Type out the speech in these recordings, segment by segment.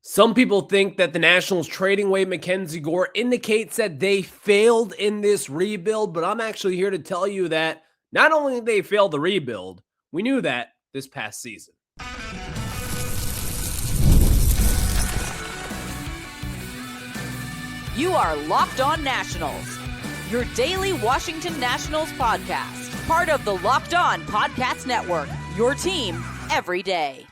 Some people think that the Nationals trading away MacKenzie Gore indicates that they failed in this rebuild, but I'm actually here to tell you that not only did they fail the rebuild, we knew that this past season. You are Locked On Nationals, your daily Washington Nationals podcast, part of the Locked On Podcast Network, your team every day.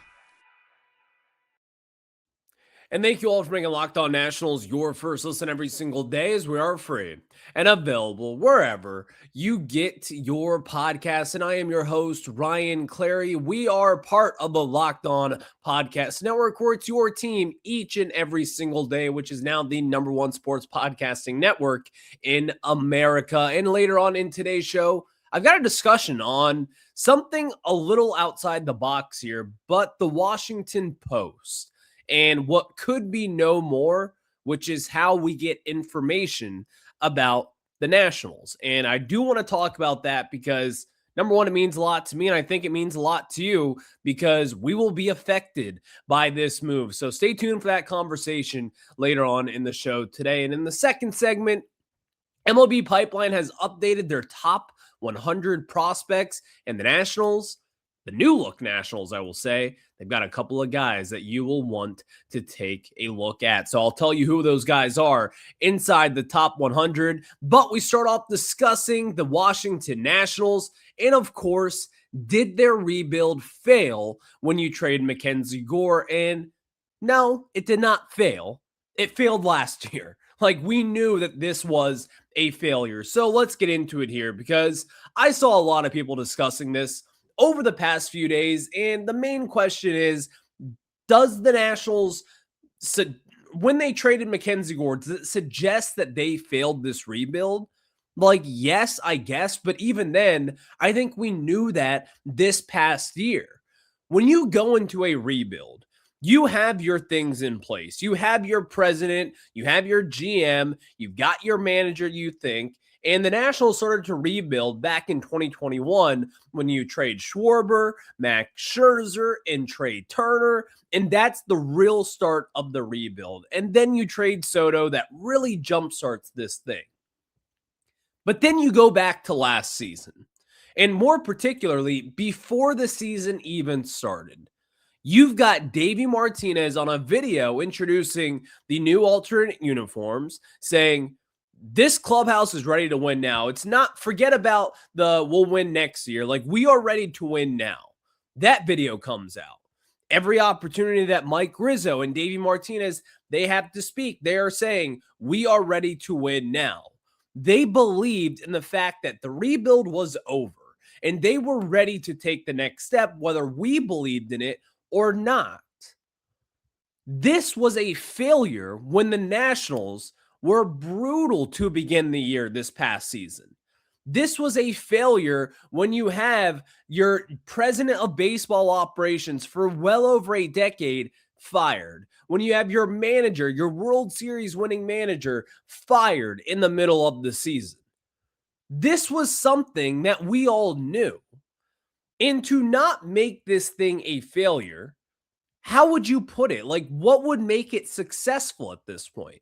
And thank you all for making Locked On Nationals your first listen every single day, as we are free and available wherever you get your podcasts. And I am your host, Ryan Clary. We are part of the Locked On Podcast Network, where it's your team each and every single day, which is now the #1 sports podcasting network in America. And later on in today's show, I've got a discussion on something a little outside the box here, but the Washington Post and what could be no more, which is how we get information about the Nationals. And I do want to talk about that because, number one, it means a lot to me, and I think it means a lot to you because we will be affected by this move. So stay tuned for that conversation later on in the show today. And in the second segment, MLB Pipeline has updated their top 100 prospects, and the Nationals, the new look Nationals, I will say, they've got a couple of guys that you will want to take a look at. So I'll tell you who those guys are inside the top 100. But we start off discussing the Washington Nationals. And of course, did their rebuild fail when you trade MacKenzie Gore? And no, it did not fail. It failed last year. Like, we knew that this was a failure. So let's get into it here because I saw a lot of people discussing this over the past few days, and the main question is, does the Nationals, when they traded MacKenzie Gore, does it suggest that they failed this rebuild? Like, yes, I guess, but even then, I think we knew that this past year. When you go into a rebuild, you have your things in place. You have your president, you have your GM, you've got your manager, you think. And the Nationals started to rebuild back in 2021 when you trade Schwarber, Max Scherzer, and Trey Turner. And that's the real start of the rebuild. And then you trade Soto that really jumpstarts this thing. But then you go back to last season. And more particularly, before the season even started, you've got Davey Martinez on a video introducing the new alternate uniforms, saying, this clubhouse is ready to win now. It's not, forget about the we'll win next year. Like, we are ready to win now. That video comes out. Every opportunity that Mike Rizzo and Davey Martinez, they have to speak, they are saying, we are ready to win now. They believed in the fact that the rebuild was over and they were ready to take the next step, whether we believed in it or not. This was a failure when the Nationals were brutal to begin the year this past season. This was a failure when you have your president of baseball operations for well over a decade fired. When you have your manager, your World Series winning manager, fired in the middle of the season. This was something that we all knew. And to not make this thing a failure, how would you put it? Like, what would make it successful at this point?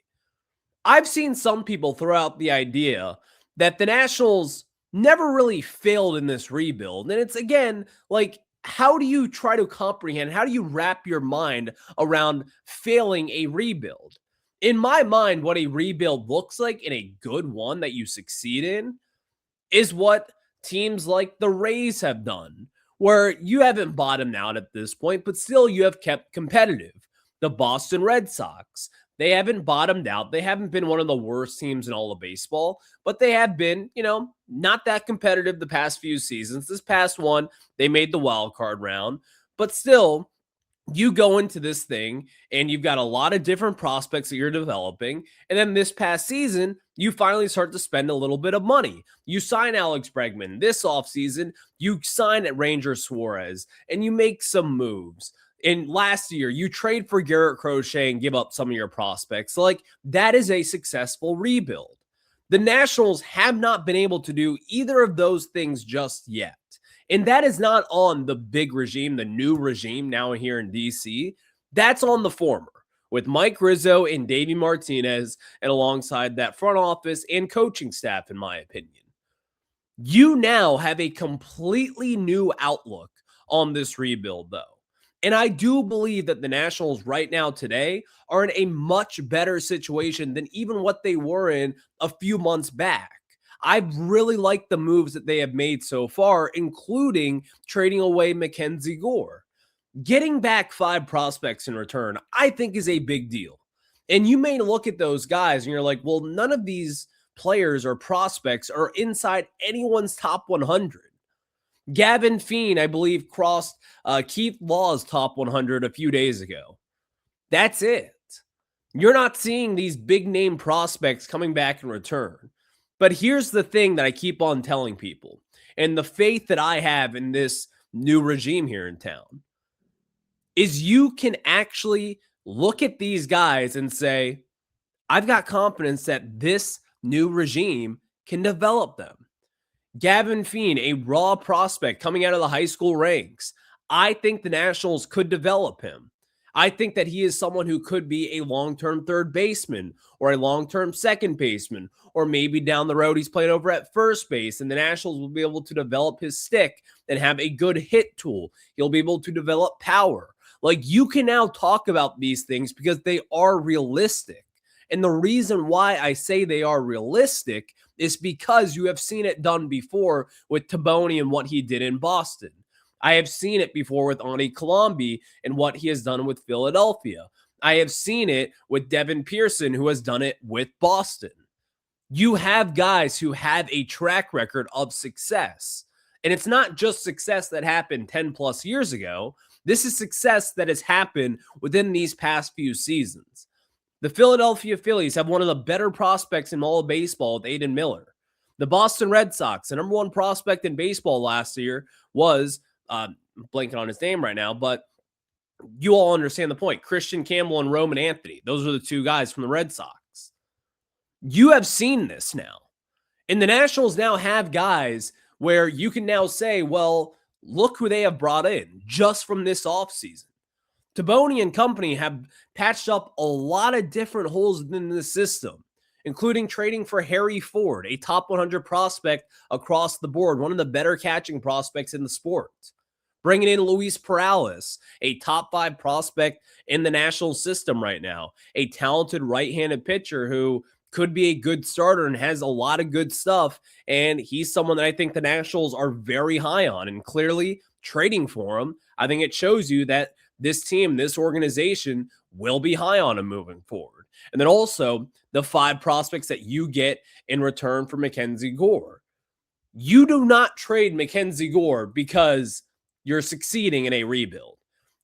I've seen some people throw out the idea that the Nationals never really failed in this rebuild. And it's, again, like, how do you try to comprehend? How do you wrap your mind around failing a rebuild? In my mind, what a rebuild looks like, in a good one that you succeed in, is what teams like the Rays have done, where you haven't bottomed out at this point, but still you have kept competitive. The Boston Red Sox, they haven't bottomed out. They haven't been one of the worst teams in all of baseball, but they have been, not that competitive the past few seasons. This past one, they made the wild card round, but still, you go into this thing and you've got a lot of different prospects that you're developing. And then this past season, you finally start to spend a little bit of money. You sign Alex Bregman. This offseason, you sign at Ranger Suarez and you make some moves. And last year, you trade for Garrett Crochet and give up some of your prospects. Like, that is a successful rebuild. The Nationals have not been able to do either of those things just yet. And that is not on the big regime, the new regime now here in DC. That's on the former, with Mike Rizzo and Davey Martinez, and alongside that front office and coaching staff, in my opinion. You now have a completely new outlook on this rebuild, though. And I do believe that the Nationals right now today are in a much better situation than even what they were in a few months back. I really like the moves that they have made so far, including trading away MacKenzie Gore. Getting back 5 prospects in return, I think, is a big deal. And you may look at those guys and you're like, well, none of these players or prospects are inside anyone's top 100. Gavin Feen, I believe, crossed Keith Law's top 100 a few days ago. That's it. You're not seeing these big name prospects coming back in return. But here's the thing that I keep on telling people, and the faith that I have in this new regime here in town, is you can actually look at these guys and say, I've got confidence that this new regime can develop them. Gavin Feen, a raw prospect coming out of the high school ranks. I think the Nationals could develop him. I think that he is someone who could be a long-term third baseman or a long-term second baseman, or maybe down the road he's playing over at first base and the Nationals will be able to develop his stick and have a good hit tool. He'll be able to develop power. Like, you can now talk about these things because they are realistic. And the reason why I say they are realistic is because you have seen it done before with Taboni and what he did in Boston. I have seen it before with Ani Colombi and what he has done with Philadelphia. I have seen it with Devin Pearson, who has done it with Boston. You have guys who have a track record of success. And it's not just success that happened 10 plus years ago. This is success that has happened within these past few seasons. The Philadelphia Phillies have one of the better prospects in all of baseball with Aiden Miller. The Boston Red Sox, the number 1 prospect in baseball last year, was, blanking on his name right now, but you all understand the point. Christian Campbell and Roman Anthony. Those are the 2 guys from the Red Sox. You have seen this now. And the Nationals now have guys where you can now say, well, look who they have brought in just from this offseason. Taboni and company have patched up a lot of different holes within the system, including trading for Harry Ford, a top 100 prospect across the board, one of the better catching prospects in the sport. Bringing in Luis Perales, a top 5 prospect in the national system right now, a talented right-handed pitcher who could be a good starter and has a lot of good stuff, and he's someone that I think the Nationals are very high on, and clearly trading for him, I think it shows you that this team, this organization will be high on him moving forward. And then also the 5 prospects that you get in return for MacKenzie Gore. You do not trade MacKenzie Gore because you're succeeding in a rebuild.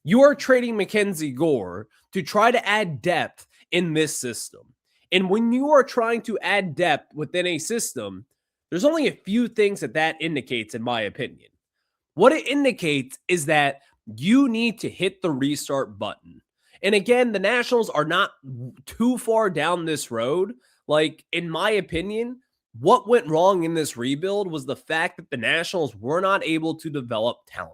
You are trading MacKenzie Gore to try to add depth in this system. And when you are trying to add depth within a system, there's only a few things that indicates, in my opinion. What it indicates is that you need to hit the restart button. And again, the Nationals are not too far down this road. Like, in my opinion, what went wrong in this rebuild was the fact that the Nationals were not able to develop talent.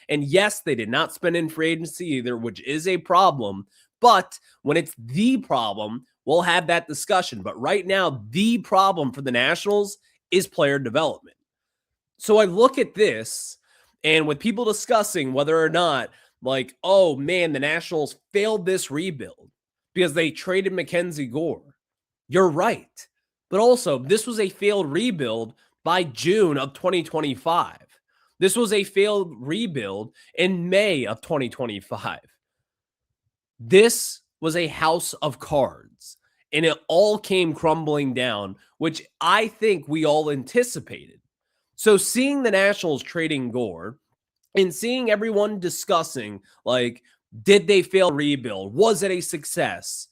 And yes, they did not spend in free agency either, which is a problem. But when it's the problem, we'll have that discussion. But right now, the problem for the Nationals is player development. So I look at this, and with people discussing whether or not, like, oh man, the Nationals failed this rebuild because they traded MacKenzie Gore. You're right. But also, this was a failed rebuild by June of 2025. This was a failed rebuild in May of 2025. This was a house of cards, and it all came crumbling down, which I think we all anticipated. So seeing the Nationals trading Gore and seeing everyone discussing, like, did they fail rebuild? Was it a success?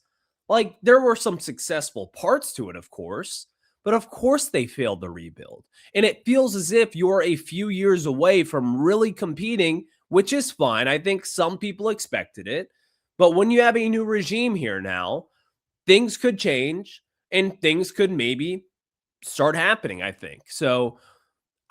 Like, there were some successful parts to it, of course, but of course they failed the rebuild. And it feels as if you're a few years away from really competing, which is fine. I think some people expected it. But when you have a new regime here now, things could change and things could maybe start happening, I think. So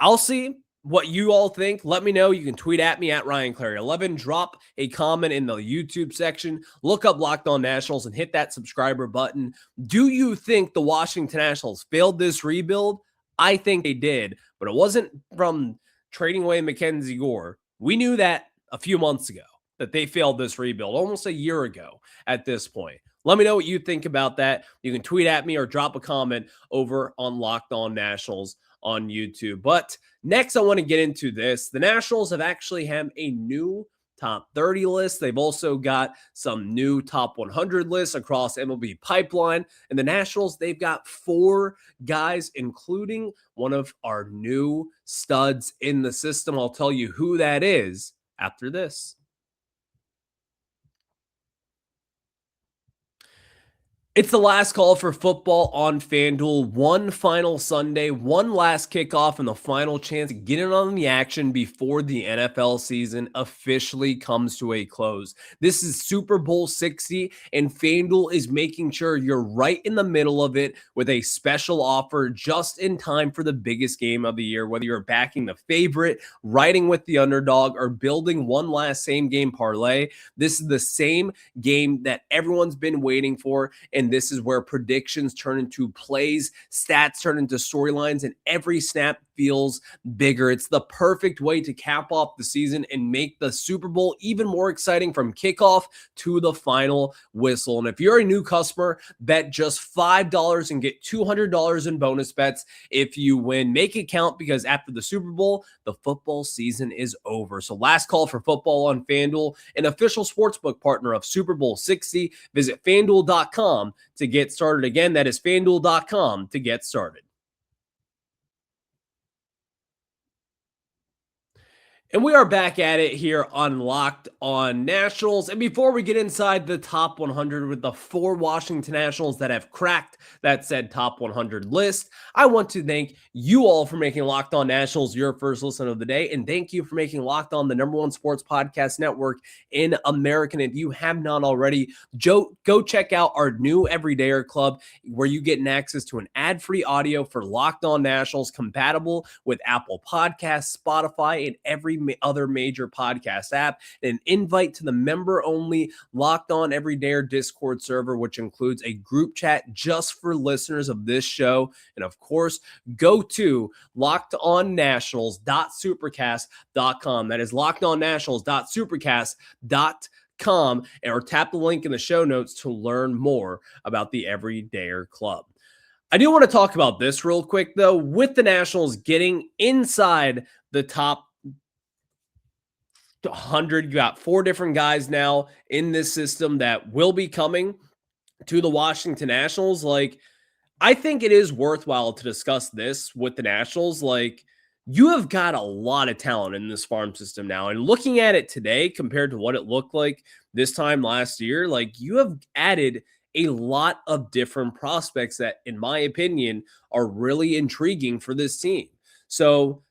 I'll see. what you all think. Let me know. You can tweet at me at RyanClary11. Drop a comment in the YouTube section. Look up Locked On Nationals and hit that subscriber button. Do you think the Washington Nationals failed this rebuild? I think they did, but it wasn't from trading away MacKenzie Gore. We knew that a few months ago, that they failed this rebuild, almost a year ago at this point. Let me know what you think about that. You can tweet at me or drop a comment over on Locked On Nationals on YouTube. But next, I want to get into this. The Nationals have actually have a new top 30 list. They've also got some new top 100 lists across MLB Pipeline. And the Nationals, they've got 4 guys, including one of our new studs in the system. I'll tell you who that is after this. It's the last call for football on FanDuel. One final Sunday, one last kickoff, and the final chance to get in on the action before the NFL season officially comes to a close. This is Super Bowl 60, and FanDuel is making sure you're right in the middle of it with a special offer just in time for the biggest game of the year. Whether you're backing the favorite, riding with the underdog, or building one last same-game parlay, this is the same game that everyone's been waiting for, and this is where predictions turn into plays, stats turn into storylines, and every snap feels bigger. It's the perfect way to cap off the season and make the Super Bowl even more exciting from kickoff to the final whistle. And if you're a new customer, bet just $5 and get $200 in bonus bets if you win. Make it count, because after the Super Bowl, the football season is over. So last call for football on FanDuel, an official sportsbook partner of Super Bowl 60. Visit FanDuel.com to get started. Again, that is FanDuel.com to get started. And we are back at it here on Locked On Nationals. And before we get inside the top 100 with the 4 Washington Nationals that have cracked that said top 100 list, I want to thank you all for making Locked On Nationals your first listen of the day. And thank you for making Locked On the #1 sports podcast network in America. And if you have not already, go check out our new Everydayer Club, where you get access to an ad-free audio for Locked On Nationals compatible with Apple Podcasts, Spotify, and every other major podcast app, and an invite to the member-only Locked On Everydayer Discord server, which includes a group chat just for listeners of this show. And of course, go to lockedonnationals.supercast.com. That is lockedonnationals.supercast.com, or tap the link in the show notes to learn more about the Everydayer Club. I do want to talk about this real quick, though. With the Nationals getting inside the top 100, you got 4 different guys now in this system that will be coming to the Washington Nationals. Like, I think it is worthwhile to discuss this with the Nationals. Like, you have got a lot of talent in this farm system now. And looking at it today compared to what it looked like this time last year, like, you have added a lot of different prospects that, in my opinion, are really intriguing for this team. So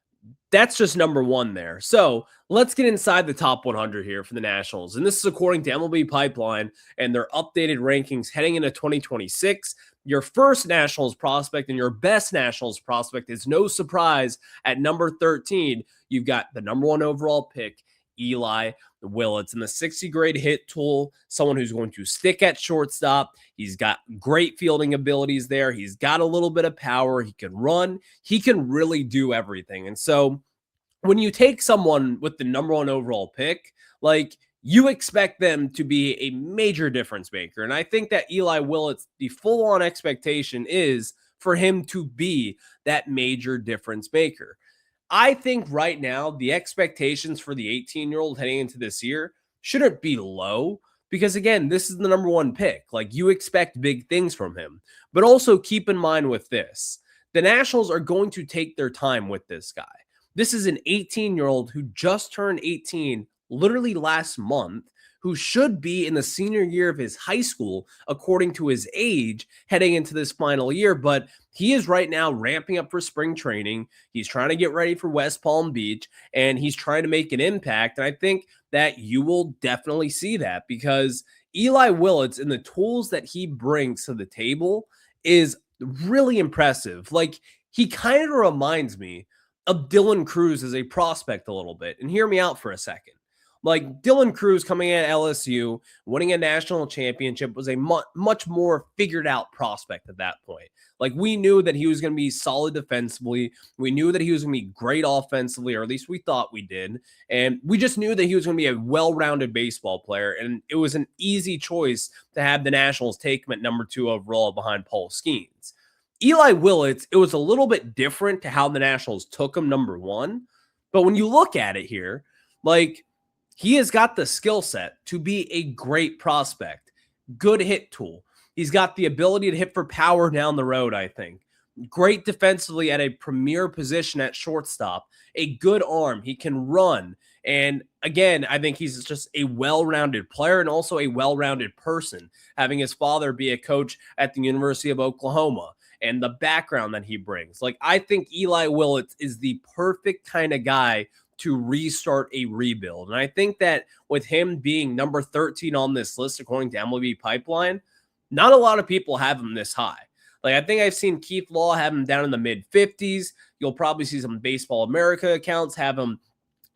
that's just number 1 there. So let's get inside the top 100 here for the Nationals. And this is according to MLB Pipeline and their updated rankings heading into 2026. Your first Nationals prospect and your best Nationals prospect is, no surprise, at number 13. You've got the number 1 overall pick, Eli Willits, and the 60 grade hit tool, someone who's going to stick at shortstop. He's got great fielding abilities there. He's got a little bit of power. He can run. He can really do everything. And so when you take someone with the number 1 overall pick, like, you expect them to be a major difference maker. And I think that Eli Willits, the full-on expectation is for him to be that major difference maker. I think right now the expectations for the 18-year-old heading into this year shouldn't be low, because, again, this is the number 1 pick. Like, you expect big things from him. But also keep in mind with this, the Nationals are going to take their time with this guy. This is an 18-year-old who just turned 18 literally last month, who should be in the senior year of his high school, according to his age, heading into this final year. But he is right now ramping up for spring training. He's trying to get ready for West Palm Beach, and he's trying to make an impact. And I think that you will definitely see that, because Eli Willits and the tools that he brings to the table is really impressive. Like, he kind of reminds me of Dylan Cruz as a prospect a little bit. And hear me out for a second. Like Dylan Cruz coming in at LSU, winning a national championship was a much more figured out prospect at that point. Like we knew that he was going to be solid defensively. We knew that he was going to be great offensively, or at least we thought we did. And we just knew that he was going to be a well-rounded baseball player. And it was an easy choice to have the Nationals take him at number 2 overall behind Paul Skeens. Eli Willits, it was a little bit different to how the Nationals took him number 1. But when you look at it here, like he has got the skill set to be a great prospect, good hit tool. He's got the ability to hit for power down the road, I think. Great defensively at a premier position at shortstop, a good arm. He can run. And again, I think he's just a well-rounded player and also a well-rounded person, having his father be a coach at the University of Oklahoma and the background that he brings. Like, I think Eli Willits is the perfect kind of guy to restart a rebuild. And I think that with him being number 13 on this list, according to MLB Pipeline, not a lot of people have him this high. Like, I think I've seen Keith Law have him down in the mid-50s. You'll probably see some Baseball America accounts have him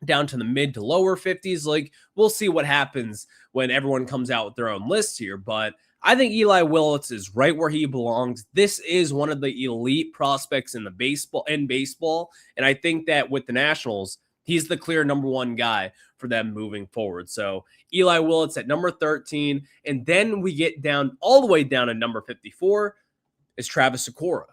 down to the mid to lower 50s. Like, we'll see what happens when everyone comes out with their own lists here. But I think Eli Willits is right where he belongs. This is one of the elite prospects in baseball. And I think that with the Nationals, he's the clear number 1 guy for them moving forward. So Eli Willits at number 13. And then we get down all the way down to number 54 is Travis Sykora.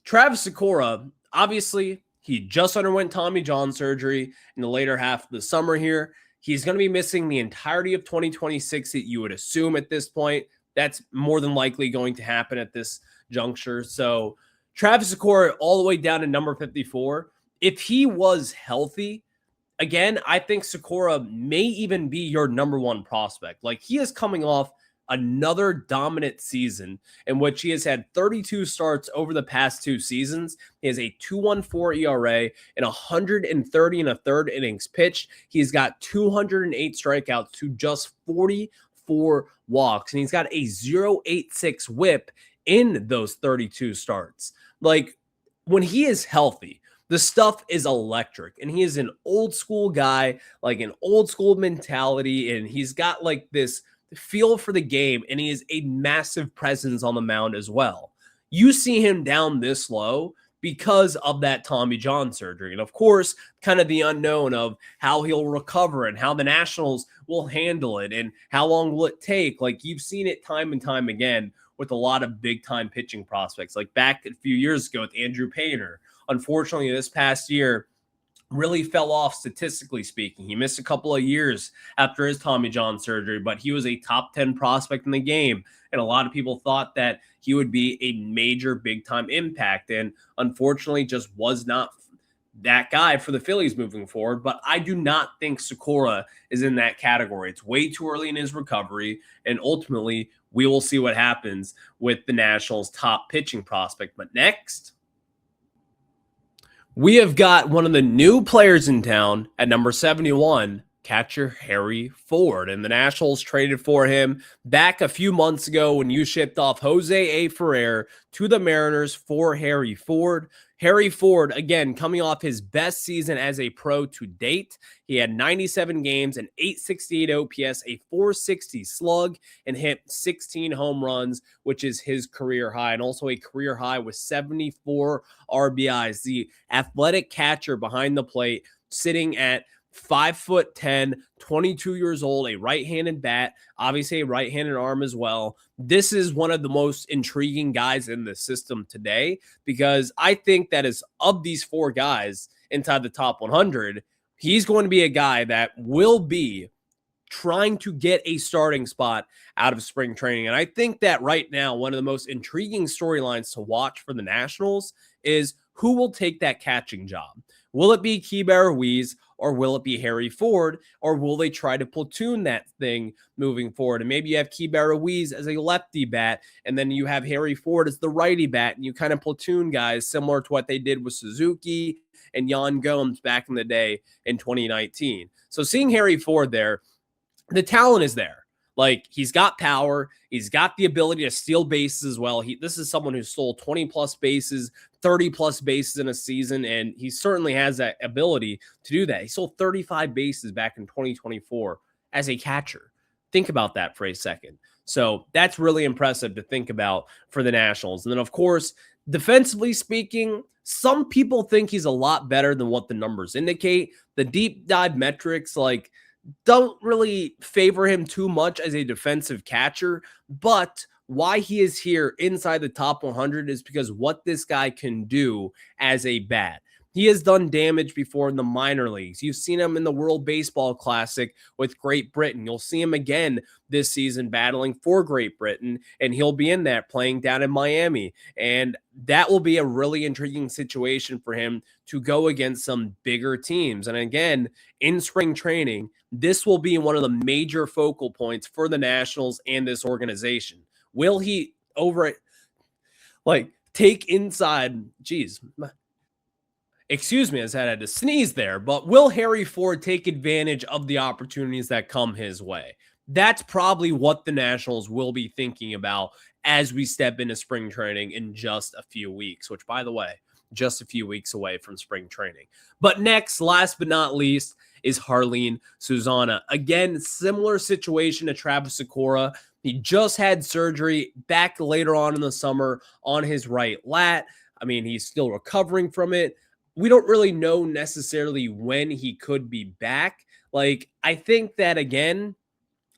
Travis Sykora, obviously, he just underwent Tommy John surgery in the later half of the summer here. He's going to be missing the entirety of 2026 that you would assume at this point. That's more than likely going to happen at this juncture. So Travis Sykora all the way down to number 54. If he was healthy, again, I think Sykora may even be your number 1 prospect. Like, he is coming off another dominant season in which he has had 32 starts over the past 2 seasons. He has a 2.14 ERA and 130 and a third innings pitched. He's got 208 strikeouts to just 44 walks, and he's got a 0.86 whip in those 32 starts. Like, when he is healthy, the stuff is electric, and he is an old school guy, like an old school mentality, and he's got like this feel for the game, and he is a massive presence on the mound as well. You see him down this low because of that Tommy John surgery. And of course, kind of the unknown of how he'll recover and how the Nationals will handle it and how long will it take. Like, you've seen it time and time again with a lot of big time pitching prospects, like back a few years ago with Andrew Painter. Unfortunately, this past year really fell off statistically speaking. He missed a couple of years after his Tommy John surgery, but he was a top 10 prospect in the game. And a lot of people thought that he would be a major big time impact. And unfortunately just was not that guy for the Phillies moving forward. But I do not think Sykora is in that category. It's way too early in his recovery. And ultimately we will see what happens with the Nationals' top pitching prospect. But next, we have got one of the new players in town at number 71, catcher Harry Ford. And the Nationals traded for him back a few months ago when you shipped off Jose A. Ferrer to the Mariners for Harry Ford. Harry Ford, again, coming off his best season as a pro to date. He had 97 games, an 868 OPS, a 460 slug, and hit 16 home runs, which is his career high, and also a career high with 74 RBIs. The athletic catcher behind the plate, sitting at 5'10", 22 years old, a right-handed bat, obviously a right-handed arm as well. This is one of the most intriguing guys in the system today, because I think that is, of these 4 guys inside the top 100, he's going to be a guy that will be trying to get a starting spot out of spring training. And I think that right now, one of the most intriguing storylines to watch for the Nationals is who will take that catching job. Will it be Keibert Ruiz, or will it be Harry Ford, or will they try to platoon that thing moving forward? And maybe you have Keibert Ruiz as a lefty bat, and then you have Harry Ford as the righty bat, and you kind of platoon guys similar to what they did with Suzuki and Yan Gomes back in the day in 2019. So seeing Harry Ford there, the talent is there. Like, he's got power. He's got the ability to steal bases as well. This is someone who stole 20 plus bases, 30 plus bases in a season, and he certainly has that ability to do that. He stole 35 bases back in 2024 as a catcher. Think about that for a second. So that's really impressive to think about for the Nationals. And then, of course, defensively speaking, some people think he's a lot better than what the numbers indicate. The deep dive metrics, like, don't really favor him too much as a defensive catcher, but why he is here inside the top 100 is because what this guy can do as a bat. He has done damage before in the minor leagues. You've seen him in the World Baseball Classic with Great Britain. You'll see him again this season battling for Great Britain, and he'll be in that playing down in Miami. And that will be a really intriguing situation for him to go against some bigger teams. And again, in spring training, this will be one of the major focal points for the Nationals and this organization. Will he take inside, excuse me, I had to sneeze there, but will Harry Ford take advantage of the opportunities that come his way? That's probably what the Nationals will be thinking about as we step into spring training in just a few weeks, which, by the way, just a few weeks away from spring training. But next, last but not least, is Jarlin Susana. Again, similar situation to Travis Sykora. He just had surgery back later on in the summer on his right lat. I mean, he's still recovering from it. We don't really know necessarily when he could be back. Like, I think that, again,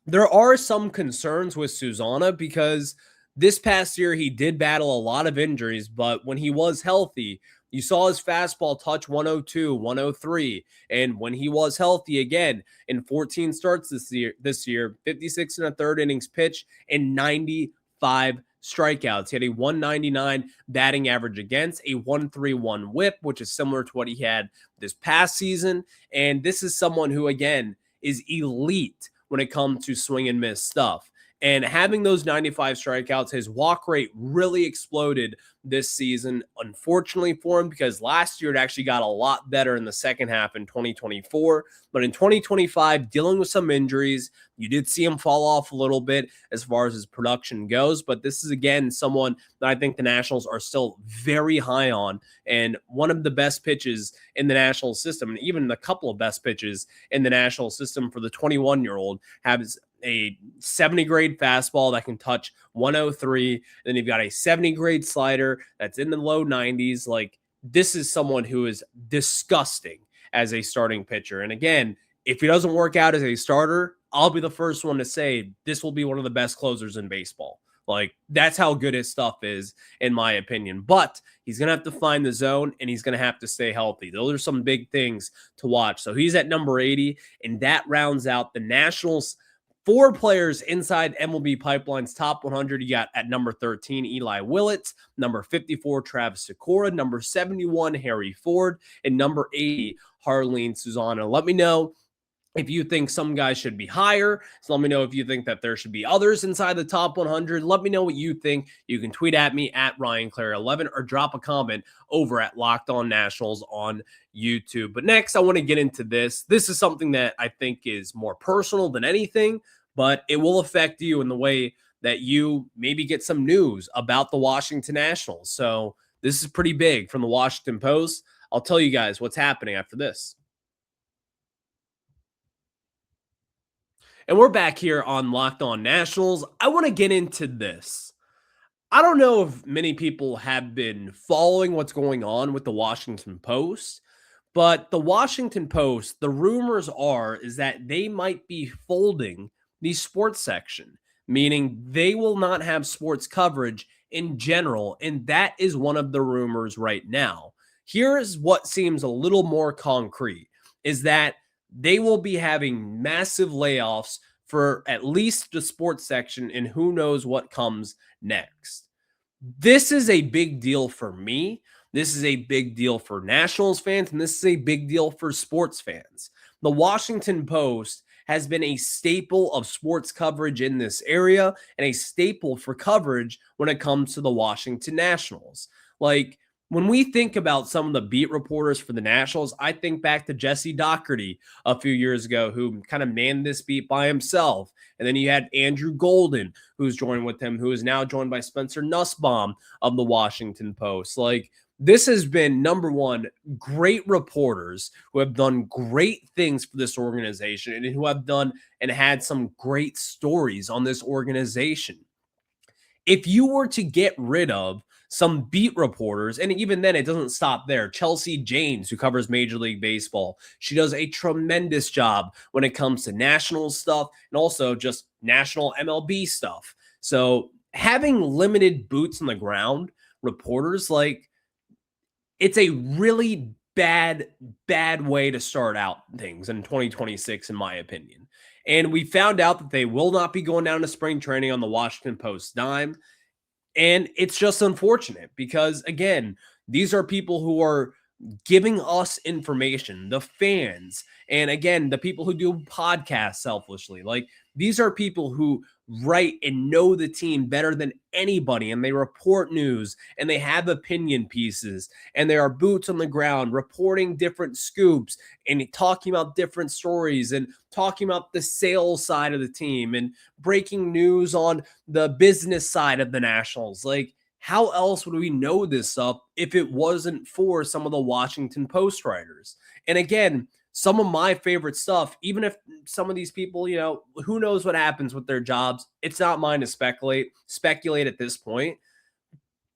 there are some concerns with Susana because this past year he did battle a lot of injuries, but when he was healthy, you saw his fastball touch 102, 103, and when he was healthy again in 14 starts this year, 56 and a third innings pitched and 95 strikeouts. He had a 199 batting average against, a 131 whip, which is similar to what he had this past season. And this is someone who, again, is elite when it comes to swing and miss stuff. And having those 95 strikeouts, his walk rate really exploded this season, unfortunately for him, because last year it actually got a lot better in the second half in 2024. But in 2025, dealing with some injuries, you did see him fall off a little bit as far as his production goes. But this is, again, someone that I think the Nationals are still very high on, and one of the best pitches in the National system, and even a couple of best pitches in the National system for the 21-year-old has a 70 grade fastball that can touch 103. Then you've got a 70 grade slider that's in the low 90s. Like, this is someone who is disgusting as a starting pitcher. And again, if he doesn't work out as a starter, I'll be the first one to say this will be one of the best closers in baseball. Like, that's how good his stuff is, in my opinion. But he's going to have to find the zone, and he's going to have to stay healthy. Those are some big things to watch. So he's at number 80, and that rounds out the Nationals' 4 players inside MLB Pipeline's top 100. You got at number 13, Eli Willits, number 54, Travis Sykora, number 71, Harry Ford, and number 80, Jarlin Susana. Let me know if you think some guys should be higher. So let me know if you think that there should be others inside the top 100. Let me know what you think. You can tweet at me at RyanClary11 or drop a comment over at Locked On Nationals on YouTube. But next, I want to get into this. This is something that I think is more personal than anything, but it will affect you in the way that you maybe get some news about the Washington Nationals. So this is pretty big from the Washington Post. I'll tell you guys what's happening after this. And we're back here on Locked On Nationals. I want to get into this. I don't know if many people have been following what's going on with the Washington Post, but the Washington Post, the rumors is that they might be folding the sports section, meaning they will not have sports coverage in general, and that is one of the rumors right now. Here's what seems a little more concrete, is that they will be having massive layoffs for at least the sports section, and who knows what comes next. This is a big deal for me. This is a big deal for Nationals fans, and this is a big deal for sports fans. The Washington Post has been a staple of sports coverage in this area and a staple for coverage when it comes to the Washington Nationals. Like, when we think about some of the beat reporters for the Nationals, I think back to Jesse Doherty a few years ago, who kind of manned this beat by himself. And then you had Andrew Golden, who's joined with him, who is now joined by Spencer Nussbaum of the Washington Post. Like, this has been, number one, great reporters who have done great things for this organization and who have done and had some great stories on this organization. If you were to get rid of some beat reporters, and even then it doesn't stop there. Chelsea Janes, who covers Major League Baseball, she does a tremendous job when it comes to national stuff and also just national MLB stuff. So having limited boots on the ground reporters, like, it's a really bad way to start out things in 2026, in my opinion. And we found out that they will not be going down to spring training on the Washington Post dime. And it's just unfortunate because, again, these are people who are giving us information, the fans, and again, the people who do podcasts selfishly. Like, these are people who write and know the team better than anybody, and they report news and they have opinion pieces and they are boots on the ground reporting different scoops and talking about different stories and talking about the sales side of the team and breaking news on the business side of the Nationals. Like, how else would we know this stuff if it wasn't for some of the Washington Post writers? And again, some of my favorite stuff, even if some of these people, who knows what happens with their jobs, it's not mine to speculate at this point.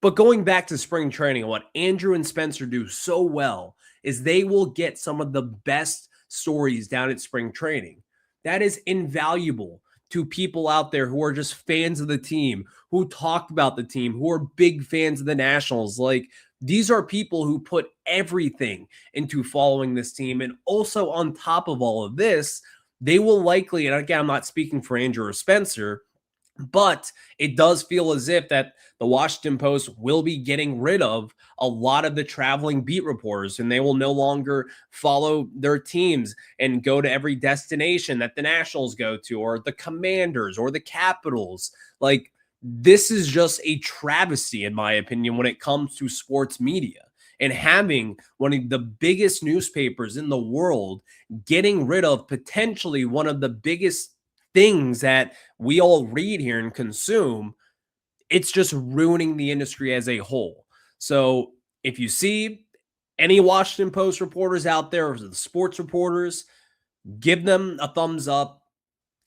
But going back to spring training, what Andrew and Spencer do so well is they will get some of the best stories down at spring training. That is invaluable to people out there who are just fans of the team, who talk about the team, who are big fans of the Nationals. Like, these are people who put everything into following this team. And also, on top of all of this, they will likely, and again, I'm not speaking for Andrew or Spencer, but it does feel as if that the Washington Post will be getting rid of a lot of the traveling beat reporters, and they will no longer follow their teams and go to every destination that the Nationals go to, or the Commanders or the Capitals. Like, this is just a travesty, in my opinion, when it comes to sports media. And having one of the biggest newspapers in the world getting rid of potentially one of the biggest things that we all read here and consume, it's just ruining the industry as a whole. So if you see any Washington Post reporters out there, or the sports reporters, give them a thumbs up,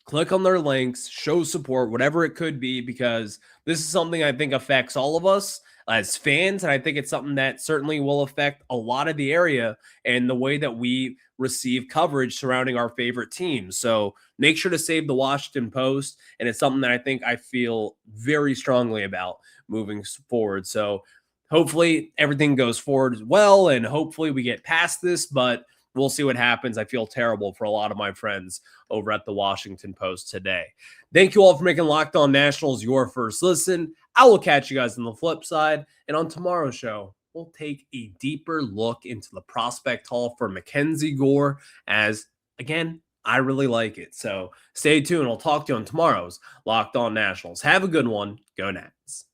click on their links, show support, whatever it could be, because this is something I think affects all of us as fans. And I think it's something that certainly will affect a lot of the area and the way that we receive coverage surrounding our favorite teams. So make sure to save the Washington Post. And it's something that I feel very strongly about moving forward. So hopefully everything goes forward well, and hopefully we get past this, but we'll see what happens. I feel terrible for a lot of my friends over at the Washington Post today. Thank you all for making Locked On Nationals your first listen. I will catch you guys on the flip side. And on tomorrow's show, we'll take a deeper look into the prospect haul for MacKenzie Gore, as, again, I really like it. So stay tuned. I'll talk to you on tomorrow's Locked On Nationals. Have a good one. Go Nats.